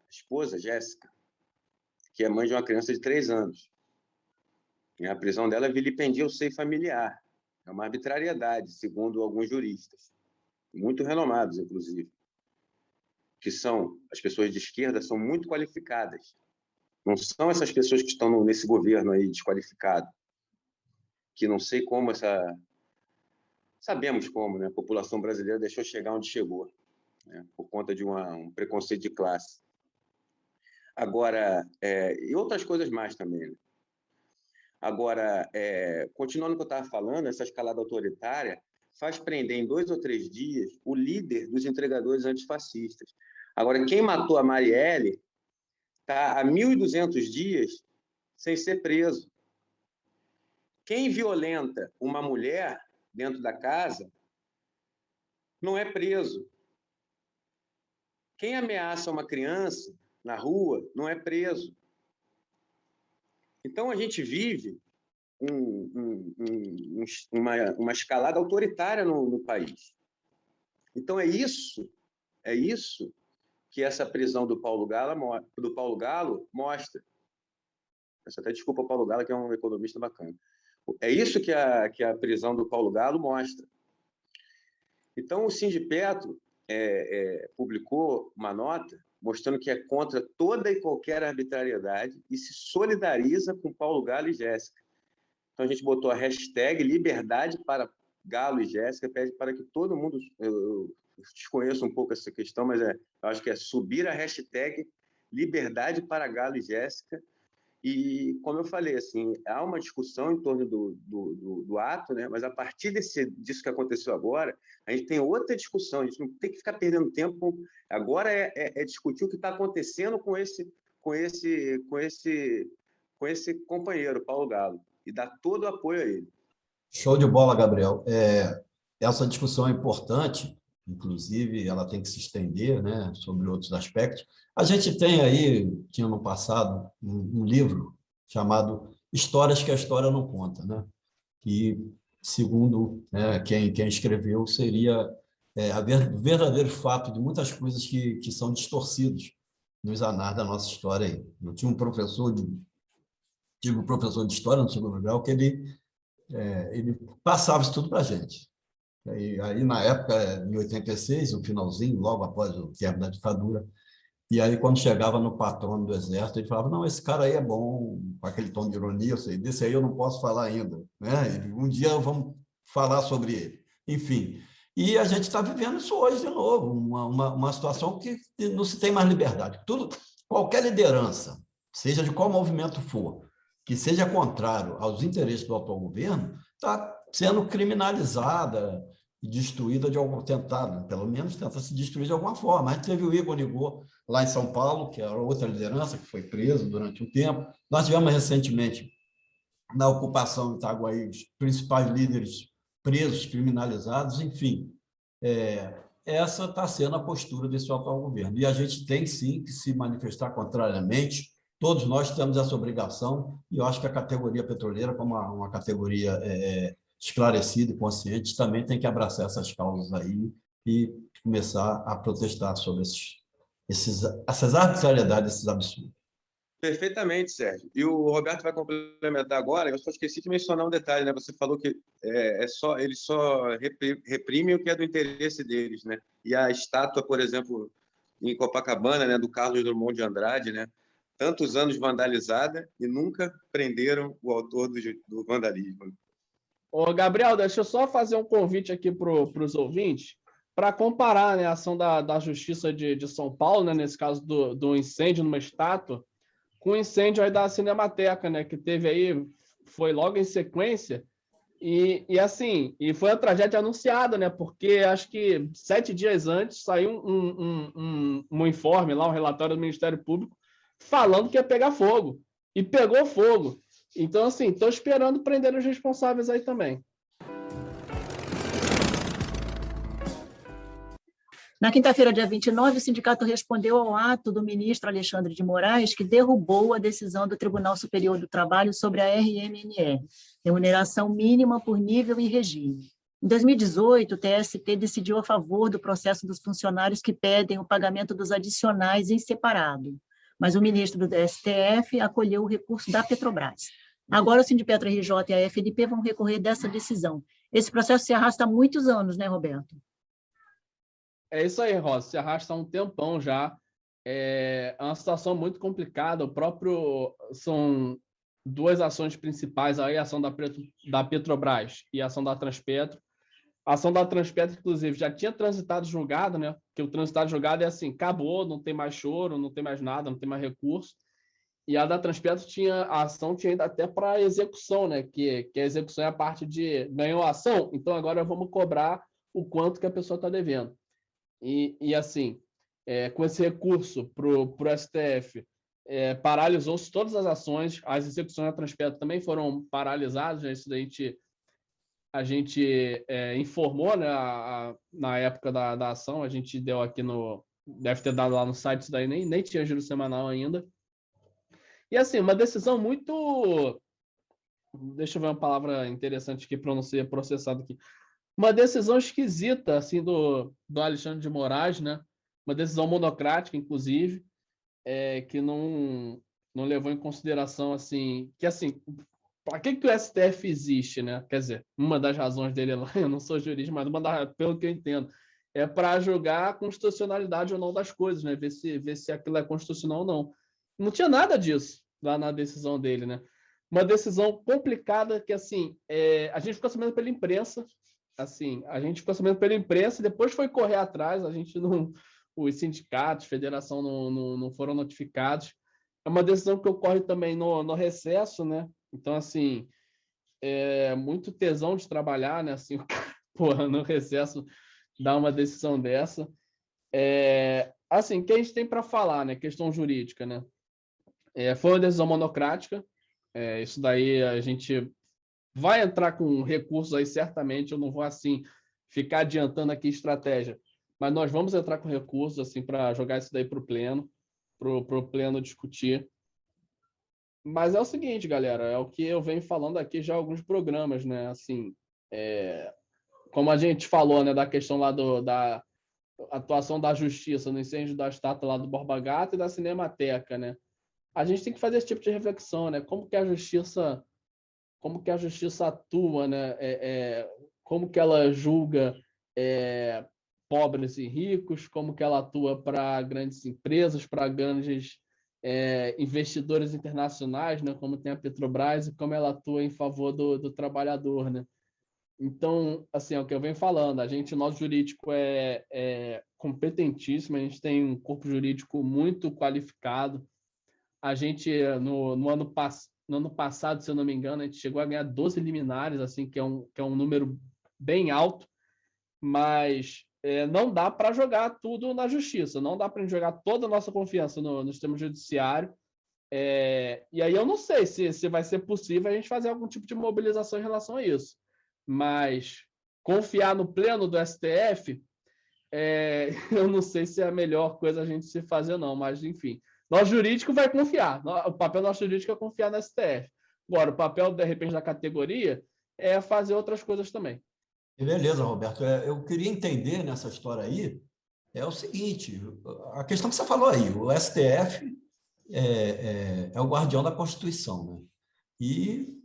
a esposa, Jéssica, que é mãe de uma criança de 3 anos. E a prisão dela vilipendia o seio familiar. É uma arbitrariedade, segundo alguns juristas, muito renomados, inclusive. que são as pessoas de esquerda, são muito qualificadas. Não são essas pessoas que estão nesse governo aí desqualificado, que não sei como sabemos como, né? A população brasileira deixou chegar onde chegou, né? Por conta de um preconceito de classe. Agora, e outras coisas mais também, né? Agora, continuando o que eu estava falando, essa escalada autoritária faz prender em 2 ou 3 dias o líder dos entregadores antifascistas. Agora, quem matou a Marielle está há 1.200 dias sem ser preso. Quem violenta uma mulher dentro da casa não é preso. Quem ameaça uma criança na rua não é preso. Então, a gente vive uma escalada autoritária no país. Então, é isso que essa prisão do Paulo Galo mostra. Peço até desculpa ao Paulo Galo, que é um economista bacana. É isso que a prisão do Paulo Galo mostra. Então, o Sindipetro publicou uma nota mostrando que é contra toda e qualquer arbitrariedade e se solidariza com Paulo Galo e Jéssica. Então, a gente botou a hashtag Liberdade para Galo e Jéssica, pede para que todo mundo... Eu desconheço um pouco essa questão, mas eu acho que é subir a hashtag Liberdade para Galo e Jéssica. E, como eu falei, assim, há uma discussão em torno do ato, né? Mas a partir disso que aconteceu agora, a gente tem outra discussão, a gente não tem que ficar perdendo tempo. Agora é discutir o que está acontecendo com esse companheiro, Paulo Galo, e dar todo o apoio a ele. Show de bola, Gabriel. Essa discussão é importante, inclusive ela tem que se estender, né, sobre outros aspectos. A gente tem aí, tinha no passado, um livro chamado Histórias que a História Não Conta, né? Que, segundo quem escreveu, seria o verdadeiro fato de muitas coisas que são distorcidas nos anais da nossa história aí. Eu tinha um professor professor de história no segundo grau, que ele passava isso tudo para a gente. E aí, na época, em 86, no finalzinho, logo após o término da ditadura, e aí, quando chegava no patrono do Exército, ele falava, não, esse cara aí é bom, com aquele tom de ironia, eu sei, desse aí eu não posso falar ainda, né? Um dia vamos falar sobre ele. Enfim, e a gente está vivendo isso hoje de novo, uma situação que não se tem mais liberdade. Qualquer liderança, seja de qual movimento for, que seja contrário aos interesses do atual governo, está sendo criminalizada e destruída pelo menos tenta se destruir de alguma forma. A gente teve o Igor Nigor lá em São Paulo, que era outra liderança, que foi preso durante um tempo. Nós tivemos recentemente, na ocupação de Itaguaí, os principais líderes presos, criminalizados, enfim. Essa está sendo a postura desse atual governo. E a gente tem, sim, que se manifestar contrariamente. Todos nós temos essa obrigação, e eu acho que a categoria petroleira, como uma categoria esclarecida e consciente, também tem que abraçar essas causas aí e começar a protestar sobre essas arbitrariedades, esses absurdos. Perfeitamente, Sérgio. E o Roberto vai complementar agora. Eu só esqueci de mencionar um detalhe, né? Você falou que eles só reprimem o que é do interesse deles, né? E a estátua, por exemplo, em Copacabana, né, do Carlos Drummond de Andrade, né? Tantos anos vandalizada e nunca prenderam o autor do vandalismo. Ô, Gabriel, deixa eu só fazer um convite aqui para os ouvintes para comparar, né, a ação da Justiça de São Paulo, né, nesse caso do incêndio numa estátua, com o incêndio aí da Cinemateca, né, que teve aí, foi logo em sequência, e foi uma tragédia anunciada, né, porque acho que 7 dias antes saiu um informe lá, um relatório do Ministério Público, falando que ia pegar fogo, e pegou fogo. Então, assim, estou esperando prender os responsáveis aí também. Na quinta-feira, dia 29, o sindicato respondeu ao ato do ministro Alexandre de Moraes, que derrubou a decisão do Tribunal Superior do Trabalho sobre a RMNR, remuneração mínima por nível e regime. Em 2018, o TST decidiu a favor do processo dos funcionários que pedem o pagamento dos adicionais em separado, mas o ministro do STF acolheu o recurso da Petrobras. Agora, o Sindipetro RJ e a FNP vão recorrer dessa decisão. Esse processo se arrasta há muitos anos, né, Roberto? É isso aí, Rosa. Se arrasta há um tempão já. É uma situação muito complicada. São duas ações principais aí, a ação da Petrobras e a ação da Transpetro. A ação da Transpetro, inclusive, já tinha transitado julgado, né? Que o transitado julgado é assim, acabou, não tem mais choro, não tem mais nada, não tem mais recurso. E a da Transpetro a ação tinha ainda até para execução, né? Que a execução é a parte de ganhou a ação, então agora vamos cobrar o quanto que a pessoa está devendo. E assim, com esse recurso para o STF, paralisou-se todas as ações, as execuções da Transpetro também foram paralisadas, né? Isso daí a gente informou, né, na época da ação, a gente deu aqui deve ter dado lá no site, isso daí nem tinha giro semanal ainda. E assim, uma decisão muito, deixa eu ver uma palavra interessante aqui para não ser processado aqui, uma decisão esquisita, assim, do Alexandre de Moraes, né, uma decisão monocrática, inclusive, que não levou em consideração, assim, que assim, para que o STF existe, né? Quer dizer, uma das razões dele lá, eu não sou jurista, mas pelo que eu entendo, é para julgar a constitucionalidade ou não das coisas, né? Ver se aquilo é constitucional ou não. Não tinha nada disso lá na decisão dele, né? Uma decisão complicada que, assim, a gente ficou sabendo pela imprensa, assim, a gente ficou sabendo pela imprensa, depois foi correr atrás, a gente não, os sindicatos, federação não foram notificados. É uma decisão que ocorre também no recesso, né? Então, assim, é muito tesão de trabalhar, né? Assim, porra, no recesso dar uma decisão dessa. Assim, o que a gente tem para falar, né? Questão jurídica, né? Foi uma decisão monocrática. Isso daí a gente vai entrar com recursos aí, certamente. Eu não vou, assim, ficar adiantando aqui estratégia, mas nós vamos entrar com recursos, assim, para jogar isso daí para o pleno discutir. Mas é o seguinte, galera, é o que eu venho falando aqui já em alguns programas, né? Assim, como a gente falou, né, da questão lá da atuação da justiça no incêndio da estátua lá do Borba Gato e da Cinemateca, né? A gente tem que fazer esse tipo de reflexão, né? Como que a justiça atua, né? Como que ela julga pobres e ricos, como que ela atua para grandes empresas, para grandes investidores internacionais, né, como tem a Petrobras, e como ela atua em favor do trabalhador, né? Então, assim, é o que eu venho falando, nosso jurídico é competentíssimo, a gente tem um corpo jurídico muito qualificado, a gente, no ano passado, se eu não me engano, a gente chegou a ganhar 12 liminares, assim, que é um número bem alto, mas não dá para jogar tudo na justiça, não dá para jogar toda a nossa confiança no sistema judiciário. E aí eu não sei se vai ser possível a gente fazer algum tipo de mobilização em relação a isso. Mas confiar no pleno do STF, eu não sei se é a melhor coisa a gente se fazer, não. Mas, enfim, nosso jurídico vai confiar. O papel do nosso jurídico é confiar no STF. Agora, o papel, de repente, da categoria é fazer outras coisas também. Beleza, Roberto. Eu queria entender nessa história aí o seguinte, a questão que você falou aí, o STF é o guardião da Constituição, né? E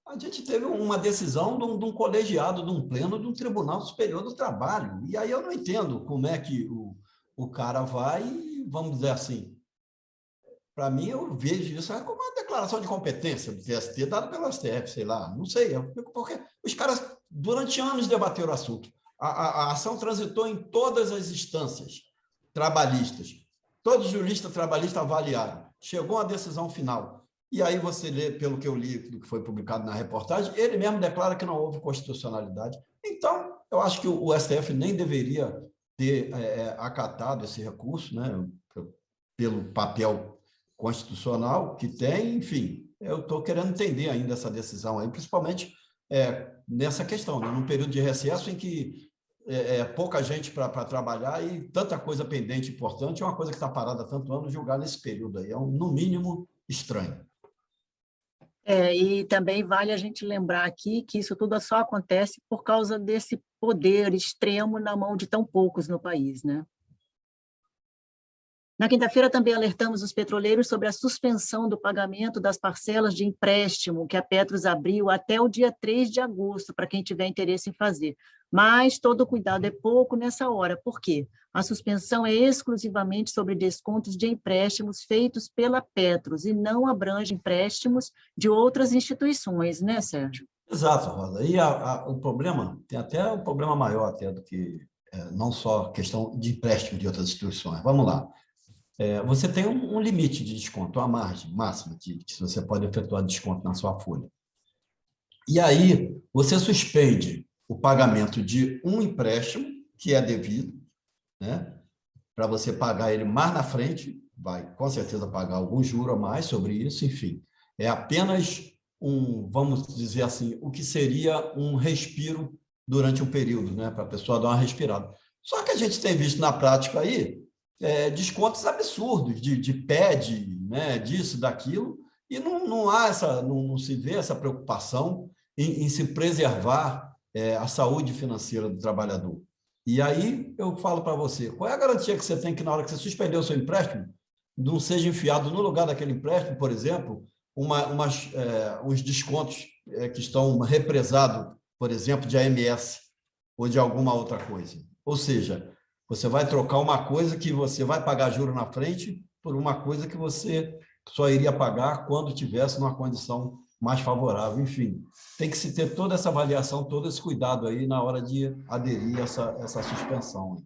a gente teve uma decisão de um colegiado, de um pleno, de um Tribunal Superior do Trabalho. E aí eu não entendo como é que o cara vai, vamos dizer assim, para mim eu vejo isso como uma declaração de competência do TST dada pelo STF, sei lá, não sei, porque os caras durante anos debateram o assunto. A ação transitou em todas as instâncias trabalhistas. Todos os juristas trabalhistas avaliaram. Chegou a decisão final. E aí você lê, pelo que eu li, do que foi publicado na reportagem, ele mesmo declara que não houve constitucionalidade. Então, eu acho que o STF nem deveria ter acatado esse recurso, né, pelo papel constitucional que tem, enfim. Eu estou querendo entender ainda essa decisão aí, principalmente nessa questão, né, num período de recesso em que pouca gente para trabalhar e tanta coisa pendente importante, é uma coisa que está parada há tanto ano, julgar nesse período aí. No mínimo, estranho. E também vale a gente lembrar aqui que isso tudo só acontece por causa desse poder extremo na mão de tão poucos no país, né? Na quinta-feira, também alertamos os petroleiros sobre a suspensão do pagamento das parcelas de empréstimo que a Petros abriu até o dia 3 de agosto, para quem tiver interesse em fazer. Mas todo cuidado é pouco nessa hora. Por quê? A suspensão é exclusivamente sobre descontos de empréstimos feitos pela Petros e não abrange empréstimos de outras instituições, né, Sérgio? Exato, Rosa. E o problema, tem até um problema maior até do que não só questão de empréstimo de outras instituições. Vamos lá. Você tem um limite de desconto, uma margem máxima que você pode efetuar desconto na sua folha. E aí, você suspende o pagamento de um empréstimo, que é devido, né? Para você pagar ele mais na frente, vai com certeza pagar algum juro a mais sobre isso, enfim. É apenas vamos dizer assim, o que seria um respiro durante um período, né? Para a pessoa dar uma respirada. Só que a gente tem visto na prática aí, descontos absurdos de PED, né, disso, daquilo, e não se vê essa preocupação em se preservar a saúde financeira do trabalhador. E aí eu falo para você, qual é a garantia que você tem que na hora que você suspender o seu empréstimo, não seja enfiado no lugar daquele empréstimo, por exemplo, uns descontos que estão represados, por exemplo, de AMS ou de alguma outra coisa. Ou seja, você vai trocar uma coisa que você vai pagar juro na frente por uma coisa que você só iria pagar quando tivesse numa condição mais favorável. Enfim, tem que se ter toda essa avaliação, todo esse cuidado aí na hora de aderir a essa suspensão.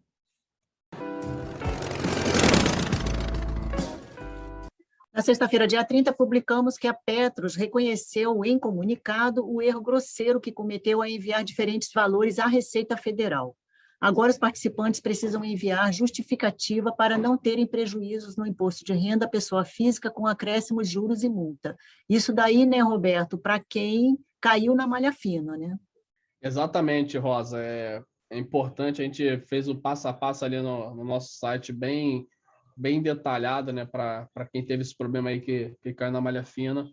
Na sexta-feira, dia 30, publicamos que a Petros reconheceu em comunicado o erro grosseiro que cometeu ao enviar diferentes valores à Receita Federal. Agora, os participantes precisam enviar justificativa para não terem prejuízos no imposto de renda à pessoa física com acréscimos, juros e multa. Isso daí, né, Roberto, para quem caiu na malha fina, né? Exatamente, Rosa. É importante, a gente fez o passo a passo ali no nosso site bem detalhado, né, para quem teve esse problema aí que caiu na malha fina.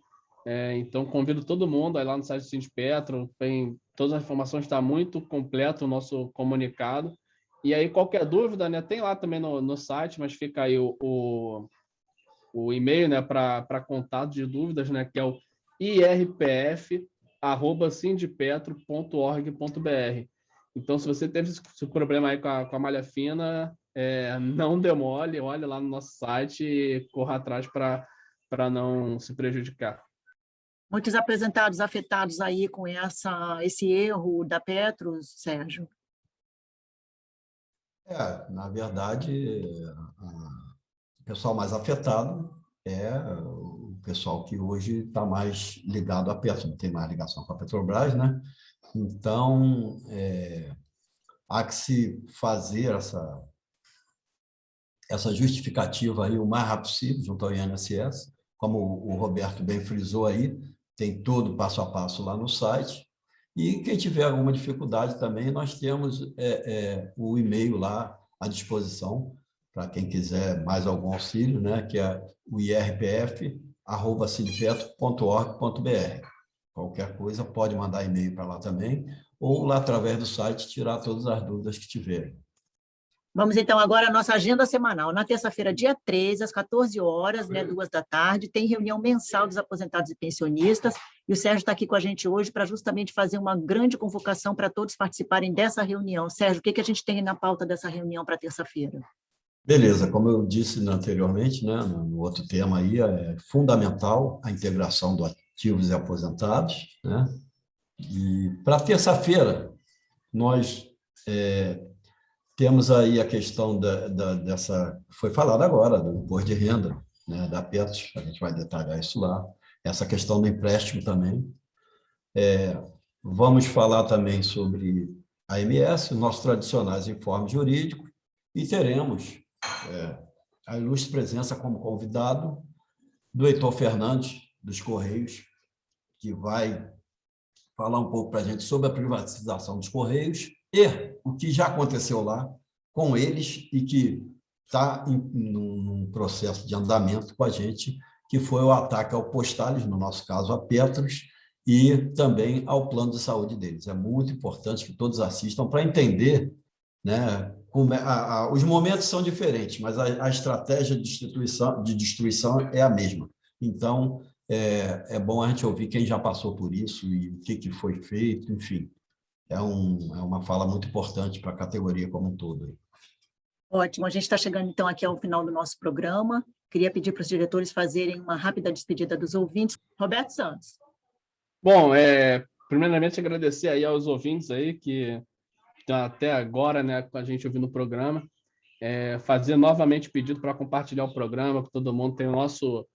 Então, convido todo mundo aí lá no site do Sindipetro, todas as informações, está muito completo o nosso comunicado. E aí, qualquer dúvida, né, tem lá também no site, mas fica aí o e-mail, né, para contato de dúvidas, né, que é o irpf@sindipetro.org.br. Então, se você teve esse problema aí com a malha fina, não demole, olhe lá no nosso site e corra atrás para não se prejudicar. Muitos apresentados afetados aí com esse erro da Petros, Sérgio? Na verdade, o pessoal mais afetado é o pessoal que hoje está mais ligado à Petros, não tem mais ligação com a Petrobras, né? Então, há que se fazer essa justificativa aí o mais rápido possível junto ao INSS, como o Roberto bem frisou aí, tem todo passo a passo lá no site. E quem tiver alguma dificuldade também, nós temos o e-mail lá à disposição para quem quiser mais algum auxílio, né? Que é o irpf@sindipetro.org.br. Qualquer coisa pode mandar e-mail para lá também, ou lá através do site tirar todas as dúvidas que tiverem. Vamos, então, agora à nossa agenda semanal. Na terça-feira, dia 13, às 14 horas, né, 2 da tarde, tem reunião mensal dos aposentados e pensionistas, e o Sérgio está aqui com a gente hoje para justamente fazer uma grande convocação para todos participarem dessa reunião. Sérgio, o que a gente tem na pauta dessa reunião para terça-feira? Beleza, como eu disse anteriormente, né, no outro tema aí, é fundamental a integração do ativos e aposentados, né? E para terça-feira, nós temos aí a questão dessa, foi falado agora, do imposto de renda, né, da Petros, a gente vai detalhar isso lá, essa questão do empréstimo também. Vamos falar também sobre a AMS, nossos tradicionais informes jurídicos, e teremos a ilustre presença como convidado do Heitor Fernandes, dos Correios, que vai falar um pouco para a gente sobre a privatização dos Correios e o que já aconteceu lá com eles e que está num processo de andamento com a gente, que foi o ataque ao Postales, no nosso caso, a Petros, e também ao plano de saúde deles. É muito importante que todos assistam para entender né? Os momentos são diferentes, mas a estratégia de destruição é a mesma. Então, é bom a gente ouvir quem já passou por isso e o que foi feito, enfim. É uma fala muito importante para a categoria como um todo. Ótimo, a gente está chegando então aqui ao final do nosso programa. Queria pedir para os diretores fazerem uma rápida despedida dos ouvintes. Roberto Santos. Bom, primeiramente agradecer aí aos ouvintes aí que estão até agora, né, com a gente ouvindo o programa. Fazer novamente pedido para compartilhar o programa com todo mundo. Tem o nosso...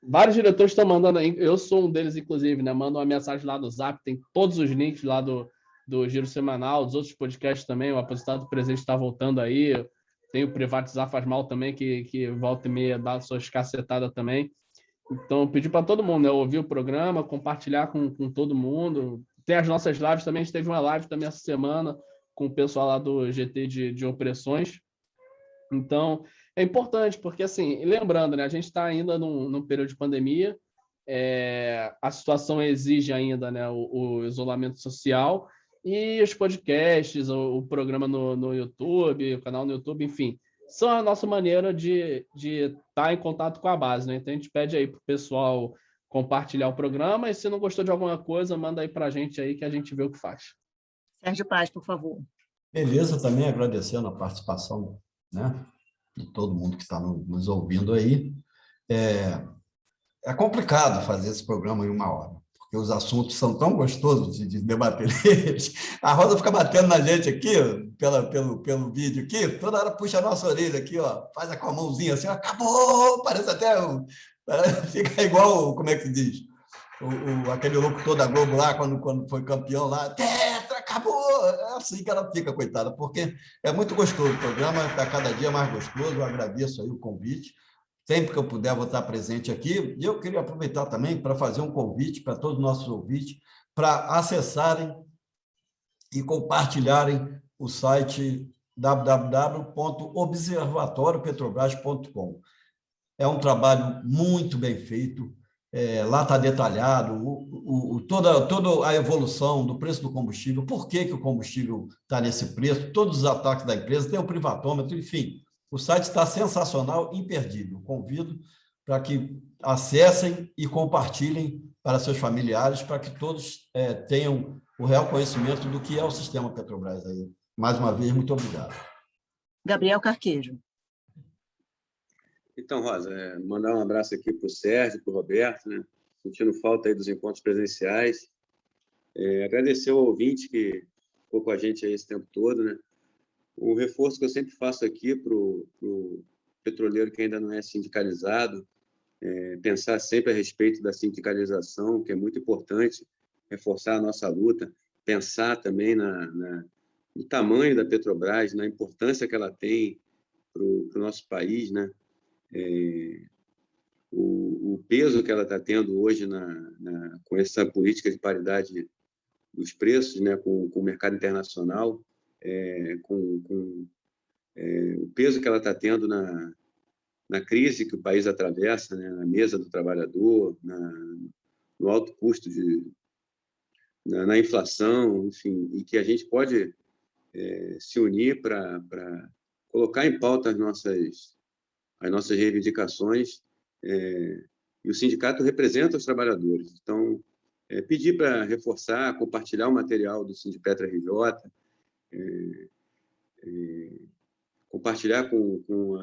Vários diretores estão mandando, eu sou um deles, inclusive, né? Manda uma mensagem lá do Zap, tem todos os links lá do Giro Semanal, dos outros podcasts também, o Aposentado Presente está voltando aí, tem o Privatizar Faz Mal também, que volta e meia dá suas cacetadas também. Então, pedir para todo mundo, né, ouvir o programa, compartilhar com todo mundo. Tem as nossas lives também, a gente teve uma live também essa semana com o pessoal lá do GT de Opressões. Então, é importante, porque, assim, lembrando, né, a gente está ainda num período de pandemia, a situação exige ainda, né, o isolamento social, e os podcasts, o programa no YouTube, o canal no YouTube, enfim, são a nossa maneira de estar em contato com a base, né? Então, a gente pede aí para o pessoal compartilhar o programa, e se não gostou de alguma coisa, manda aí para a gente aí que a gente vê o que faz. Sérgio Paz, por favor. Beleza, também agradecendo a participação, né, de todo mundo que está nos ouvindo aí. É complicado fazer esse programa em 1 hora, porque os assuntos são tão gostosos de debater eles. A Rosa fica batendo na gente aqui, pelo vídeo aqui, toda hora puxa a nossa orelha aqui, ó, faz com a mãozinha assim, acabou, parece até... Fica igual, como é que diz? Aquele locutor da Globo lá, quando foi campeão lá, tetra, acabou! É assim que ela fica, coitada, porque é muito gostoso, o programa está cada dia mais gostoso, eu agradeço aí o convite, sempre que eu puder vou estar presente aqui, e eu queria aproveitar também para fazer um convite para todos os nossos ouvintes, para acessarem e compartilharem o site www.observatoriopetrobras.com. É um trabalho muito bem feito, lá está detalhado toda a evolução do preço do combustível, por que o combustível está nesse preço, todos os ataques da empresa, tem o privatômetro, enfim, o site está sensacional, imperdível. Convido para que acessem e compartilhem para seus familiares, para que todos tenham o real conhecimento do que é o sistema Petrobras. Aí. Mais uma vez, muito obrigado. Gabriel Carquejo. Então, Rosa, mandar um abraço aqui para o Sérgio, para o Roberto, né? Sentindo falta aí dos encontros presenciais. Agradecer ao ouvinte que ficou com a gente aí esse tempo todo, né? O reforço que eu sempre faço aqui para o petroleiro que ainda não é sindicalizado, pensar sempre a respeito da sindicalização, que é muito importante, reforçar a nossa luta, pensar também no tamanho da Petrobras, na importância que ela tem para o nosso país, né? O peso que ela está tendo hoje com essa política de paridade dos preços, né, com o mercado internacional, com o peso que ela está tendo na crise que o país atravessa, né, na mesa do trabalhador, no alto custo, na inflação, enfim, e que a gente pode se unir para colocar em pauta as nossas reivindicações, e o sindicato representa os trabalhadores. Então, pedir para reforçar, compartilhar o material do Sindipetra RJ, compartilhar com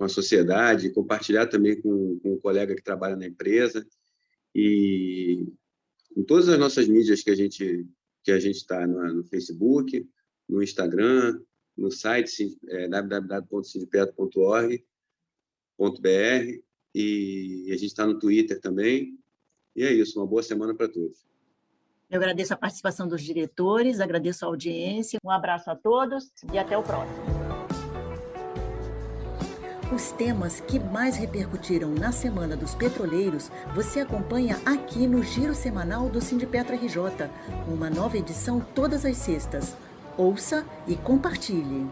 a sociedade, compartilhar também com o colega que trabalha na empresa, e em todas as nossas mídias que a gente está no Facebook, no Instagram, no site www.sindipetra.org.br, e a gente está no Twitter também. E é isso, uma boa semana para todos. Eu agradeço a participação dos diretores, agradeço a audiência, um abraço a todos e até o próximo. Os temas que mais repercutiram na Semana dos Petroleiros, você acompanha aqui no Giro Semanal do Sindipetra RJ, uma nova edição todas as sextas. Ouça e compartilhe.